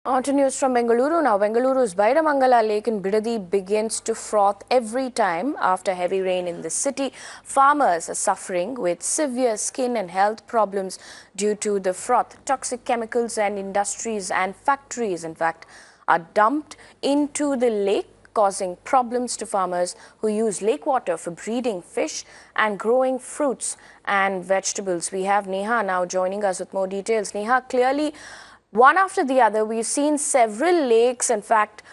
On to news from Bengaluru now. Bengaluru's Byramangala lake in Bidadi begins to froth every time after heavy rain in the city. Farmers are suffering with severe skin and health problems due to the froth. Toxic chemicals and industries and factories, in fact, are dumped into the lake, causing problems to farmers who use lake water for breeding fish and growing fruits and vegetables. We have Neha now joining us with more details. Neha, clearly, one after the other, we've seen several lakes, in fact,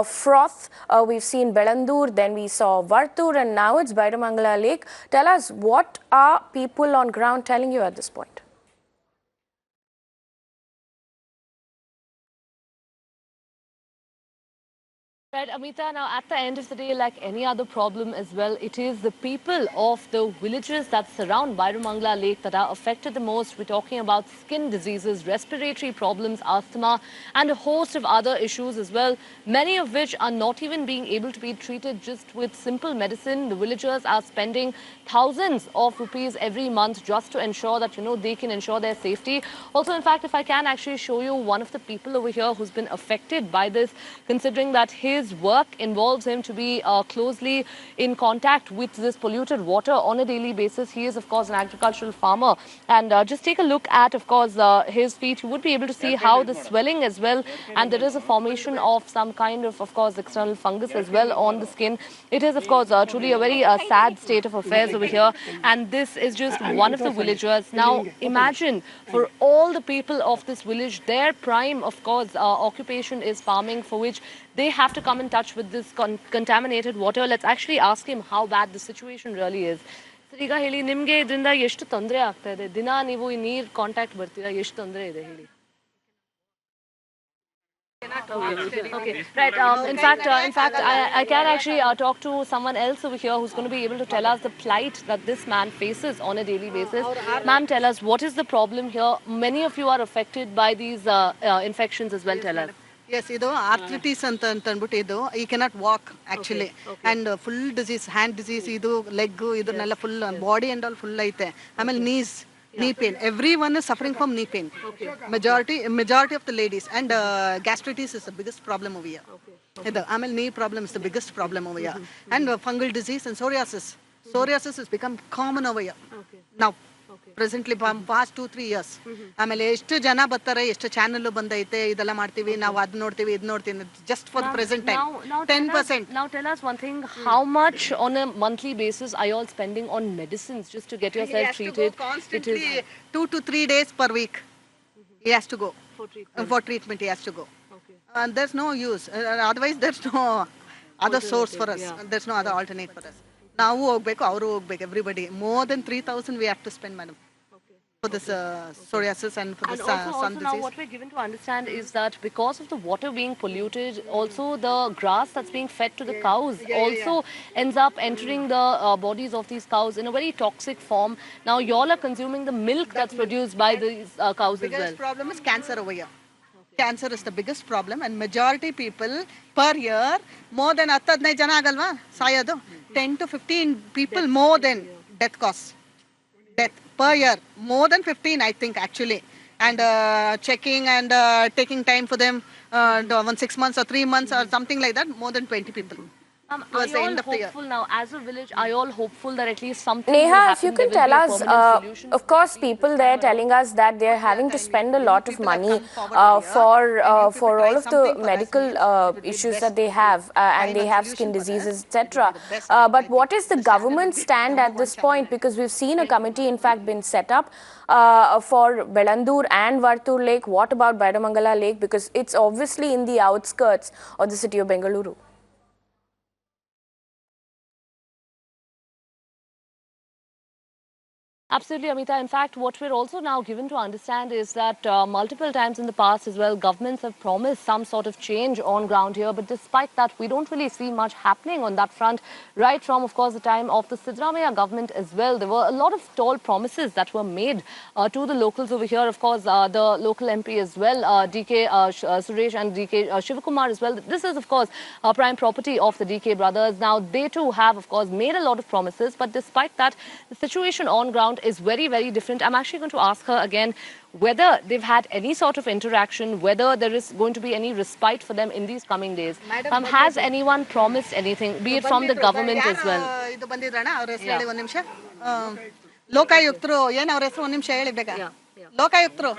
froth. We've seen Belandur, then we saw Vartur, and now it's Byramangala Lake. Tell us, what are people on ground telling you at this point? Right, Amita, now at the end of the day, like any other problem as well, it is the people of the villages that surround Byramangala Lake that are affected the most. We're talking about skin diseases, respiratory problems, asthma, and a host of other issues as well, many of which are not even being able to be treated just with simple medicine. The villagers are spending thousands of rupees every month just to ensure that, they can ensure their safety. Also, in fact, if I can actually show you one of the people over here who's been affected by this, considering that his work involves him to be closely in contact with this polluted water on a daily basis. He is, of course, an agricultural farmer. And just take a look at, of course, his feet. You would be able to see how the swelling as well. And there is a formation of some kind of course, external fungus as well on the skin. It is, of course, truly a very sad state of affairs over here. And this is just one of the villagers. Now, imagine for all the people of this village, their prime, of course, occupation is farming, for which they have to come in touch with this contaminated water. Let's actually ask him how bad the situation really is. Sir, ಈಗ ಹೇಳಿ, ನಿಮಗೆ ಇದರಿಂದ ಎಷ್ಟು ತೊಂದರೆ ಆಗ್ತಾ ಇದೆ? ದಿನ ನೀವು ಈ ನೀರು ಕಾಂಟ್ಯಾಕ್ಟ್ ಬರ್ತೀರಾ, ಎಷ್ಟು ತೊಂದರೆ ಇದೆ ಹೇಳಿ? Okay, right. In fact, I can actually talk to someone else over here who's going to be able to tell us the plight that this man faces on a daily basis. Ma'am, tell us, what is the problem here? Many of you are affected by these infections as well. Tell us. Yes, ಇದು ಆರ್ಥ್ರಿಟಿಸ್ ಅಂತ ಅಂದ್ಬಿಟ್ಟು ಇದು ಈ cannot walk actually and full disease, hand disease, ಇದು leg, ಇದನ್ನೆಲ್ಲ full body and all full ಐತೆ. ಆಮೇಲೆ knee pain, everyone is suffering from knee pain. Majority of the ladies, and gastritis is the biggest problem over here. Amal knee problem is the biggest problem over here. And fungal disease and psoriasis has become common over here now. Presently past 2-3 years. ಆಮೇಲೆ ಎಷ್ಟು ಜನ ಬರ್ತಾರೆ, ಎಷ್ಟು channel ಬಂದೈತೆ, ಇದೆಲ್ಲ ಮಾಡ್ತೀವಿ ನಾವು, ಅದು ನೋಡ್ತೀವಿ, ಇದು ನೋಡ್ತೀವಿ, just for the present time. 10%. Now tell us one thing, how much on a monthly basis are you all spending on medicines just to get yourself treated? Constantly 2 to 3 days per week. He has to go for treatment. He has to go. And there's no use, otherwise there's no other source for us. There's no other alternate for us. ನಾವು ಹೋಗ್ಬೇಕು, ಅವರು ಹೋಗ್ಬೇಕು, everybody. More than 3,000 we have to spend, madam, for this psoriasis and for the sun disease. Now what we're given to understand is that because of the water being polluted, also the grass that's being fed to the cows also ends up entering the bodies of these cows in a very toxic form. Now you all are consuming the milk that's produced by these cows as well. The biggest problem is cancer over here. Cancer is the biggest problem, and majority people per year, more than 10-15 jana agalva sayodu, 10 to 15 people more than death per year, more than 15 I think actually. And checking and taking time for them, 6 months or 3 months or something like that, more than 20 people. Are you all hopeful now, as a village, are you all hopeful that at least something Neha, will happen? if you can tell us, of course, people there telling us that they're having to spend a lot of money for all of the medical issues that they have, and they have skin diseases, etc. But what is the government stand at this point? Because we've seen a committee, in fact, been set up for Belandur and Vartur Lake. What about Byramangala Lake? Because it's obviously in the outskirts of the city of Bengaluru. Absolutely, Amita. In fact, what we're also now given to understand is that multiple times in the past as well, governments have promised some sort of change on ground here. But despite that, we don't really see much happening on that front. Right from, of course, the time of the Sidramaiah government as well, there were a lot of tall promises that were made to the locals over here. Of course, the local MP as well, DK Suresh and DK Shivakumar as well. This is, of course, prime property of the DK brothers. Now, they too have, of course, made a lot of promises. But despite that, the situation on ground is very, very different. I'm actually going to ask her again whether they've had any sort of interaction, whether there is going to be any respite for them in these coming days. Has anyone promised anything, be it from the government as well? ಇದು ಬಂದಿದ್ರಣ ಅವ್ರ ಹೆಸರು ಹೇಳಿ ಒಂದು ನಿಮಿಷ ಲೋಕಾಯುಕ್ತರು ಏನು ಅವ್ರ ಹೆಸರು ಒಂದು ನಿಮಿಷ ಹೇಳಿ ಬೇಕಾ ಲೋಕಾಯುಕ್ತರು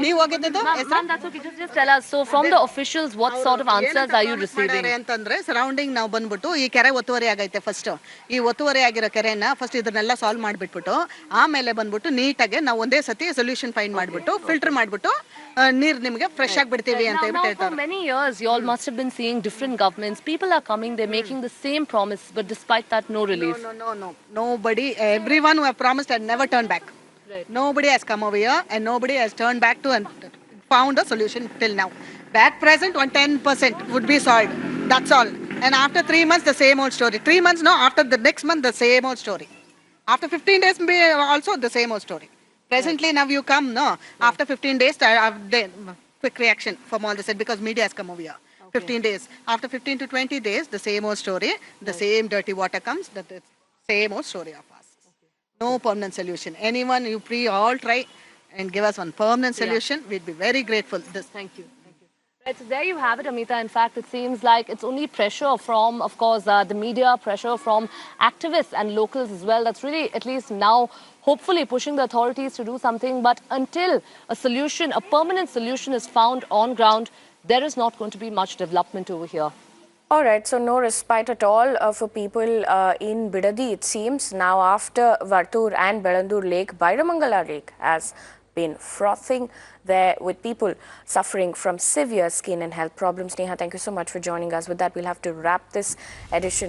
ನೀವು ಹೋಗಿದ್ದು Ma'am, that's okay. Just tell us. So, from the officials, what sort of answers are you receiving? ಅಂತಂದ್ರೆ ಸರೌಂಡಿಂಗ್ ನಾವು ಬಂದ್ಬಿಟ್ಟು ಈ ಕೆರೆ ಒತ್ತುವರಿ ಆಗೈತೆ ಫಸ್ಟ್ ಈ ಒತ್ತುವರಿ ಆಗಿರೋ ಕೆರೆನ ಫಸ್ಟ್ ಇದನ್ನೆಲ್ಲ ಸಾಲ್ವ್ ಮಾಡಿಬಿಟ್ಬಿಟ್ಟು ಆಮೇಲೆ ಬಂದ್ಬಿಟ್ಟು ನೀಟಾಗಿ ನಾವು ಒಂದೇ ಸತಿ ಸೊಲ್ಯೂಷನ್ ಫೈಂಡ್ ಮಾಡಿಬಿಟ್ಟು ಫಿಲ್ಟರ್ ಮಾಡಿಬಿಟ್ಟು ನೀರು ನಿಮಗೆ ಫ್ರೆಶ್ ಆಗಿ ಬಿಡ್ತೀವಿ ಅಂತ ಹೇಳ್ತಾರೆ. For many years, you all must have been seeing different governments. People are coming, they're making the same promise, but despite that, no relief. No. Nobody, everyone who have promised had never turned back. Right. Nobody has come over here and nobody has turned back to and found a solution till now. At present, 10% would be solved. That's all. And after 3 months, the same old story. 3 months, no. After the next month, the same old story. After 15 days, also the same old story. Presently, now you come, no. After 15 days, quick reaction from all this because media has come over here. 15 days. After 15 to 20 days, the same old story. The same dirty water comes. The same old story of us. No permanent solution. Anyone, you all try and give us one permanent solution. We'd be very grateful. Thank you. Right, so there you have it, Amita. In fact, it seems like it's only pressure from, of course, the media, pressure from activists and locals as well. That's really, at least now, hopefully pushing the authorities to do something. But until a solution, a permanent solution is found on ground, there is not going to be much development over here. All right, so no respite at all for people in Bidadi, it seems. Now, after Vartur and Bengaluru Lake, Byramangala Lake has been frothing there with people suffering from severe skin and health problems. Neha, thank you so much for joining us. With that, we'll have to wrap this edition